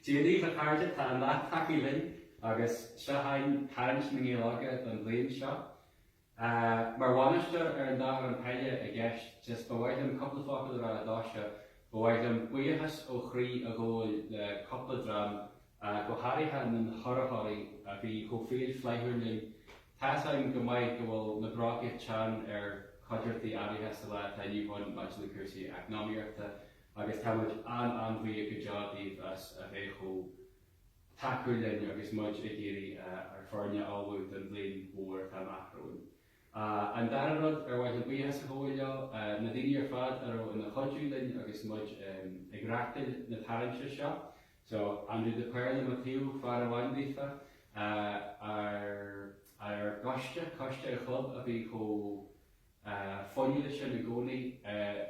Díadí a cardide tá an lá taí linn agus se hain Tarraingt na Gaeil Óga don bblion seo. Mar bhainiste ar an dá an peile a gceist just bhhaidm coppla fáil ar a dáise, bhhaidm buíochas ó chrí a ggóil le coppla dram go háirithe na thorathirí a bhí go féad fleithúirlinn tásáim go mbeidh go bhfuil na brácaigh tean ar chuidirtaí áirithe sa le tá níomhain maid le cuasaí eacnamaíochta agus tá muid an bhí go deádaíh as a bheith go takeúlinn agus muid a géirí ar fearne ábhút an bblion mhór tá macróin. An darrad ar bhaid an buíochas a ggóil na daoine ar fad ar na chodúlinn agus muid ag reachtail na Tarraingte seo. So, Aindriú de Paor na fiú far a bhaindaoife ar coiste ar club a bhí go fóinile sin na gcónaí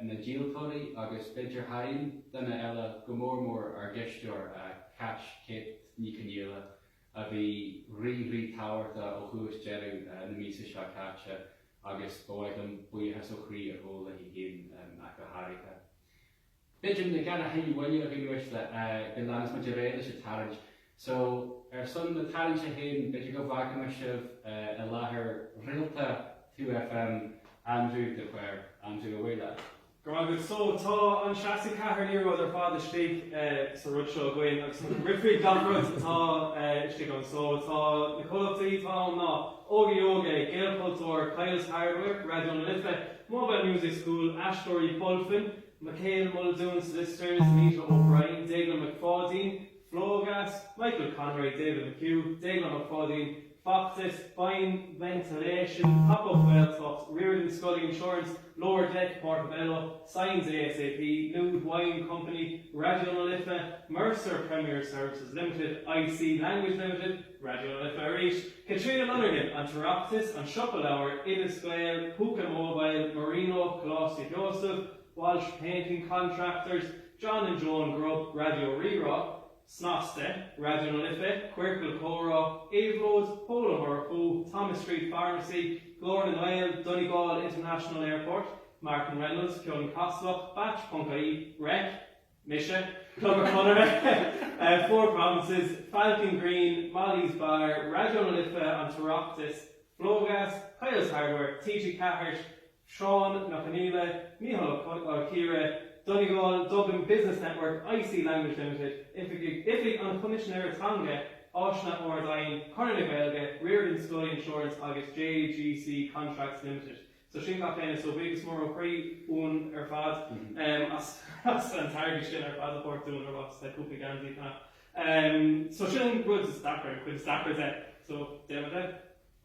na díaltóirí agus beidir hain dana eile go mór ar gceistúir catch cit ní cníile a bhí rí táhairta ó chuas dearú na mísa seo caite agus bhhaid an buíochas ó chrí a ggóil a hí ach go háirithe. Beidir na gana hain bhaine a bhíhuiiste go lánas muid réile sé Tarraingt. So, ar son na Tarraingt a hain, beidir go bhaga me sibh a láthair rialta 2FM Aindriú de Paor, Aindriú a bhfuile. Go agus so tá an seaasa cethir níor ar fád istigh sa rud seo goin agus rifrií gamrad tá istigh an so tá na colachtaí tá ná Gaeil Óga, Gaeil Cultúr, Kyle's Hardware, Radio na Lithe, Mobile Music School, Ashtory Bulfin, Michael Muldoon Solicitors, Mita O'Brien, Daigle McFaudine, Flowgas, Michael Conroy, David McHugh, Daigle McFaudine, Foxes, Fine Ventilation, Pop-Up Welltops, Reardon Scully Insurance, Lower Deck Portobello, Signs ASAP, Nude Wine Company, Radio na Lithe, Mercer Premier Services Limited, IC Language Limited, Radio na Lithe Irish, Katrina Lonergan, and Tarraingt, and Shuffle Hour, Gaeil, Puka Mobile, Marino, Colossi Joseph, Walsh Painting Contractors, John and Joan Grubb, Radio Re-Rock, Snoste, Radio na Lithe, Quirkle Cora, Aveloads, Polo Murphy, Thomas Street Pharmacy, Gordon Gaeil, Donegal International Airport, Martin Reynolds, Fhionnghaile Coslop, Batch Punkai, Rec, Misha, Clubber Connor, Four Provinces, Falcon Green, Molly's Bar, Radio na Lithe and Tarraingt, Flowgas, Kyle's Hardware, TG Cathart, Sean Napanile, Micheál Kira, Donegal, Dublin Business Network, IC Language Limited, Ifig an Commissioner Tonga, Oshna Ordain, Corna Gaeilge, Reardon Scully Insurance, agus JGC Contracts Limited. So sin gach léine so big mór ó chrí ún ar fad, as an targi sin ar fad a port dún ar was cúpa gandí chana. So sin rud is dapper, chud is dapper de. So, David de.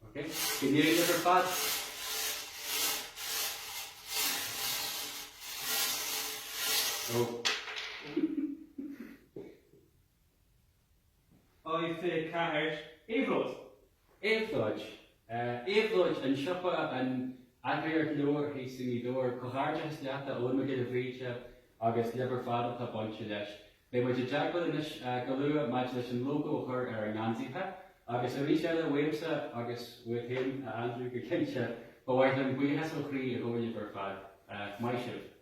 Okay, gníir ar fad. Oh. Oife Cathart, Aveloads. Aveloads an siopa an agréir glóir hí sinní dóir coháirte has leata ón me gil a bhríte agus lebar fada tá bonse leis. Bé muid deagfuil inis go luath maid leis an logo chur ar an ngansaithe agus a bhí sé le wéimsa agus bhuaithin a Aindriú go cinse ba bhaid an buíochas ó chrí a ggóil ar fad. Maith sibh.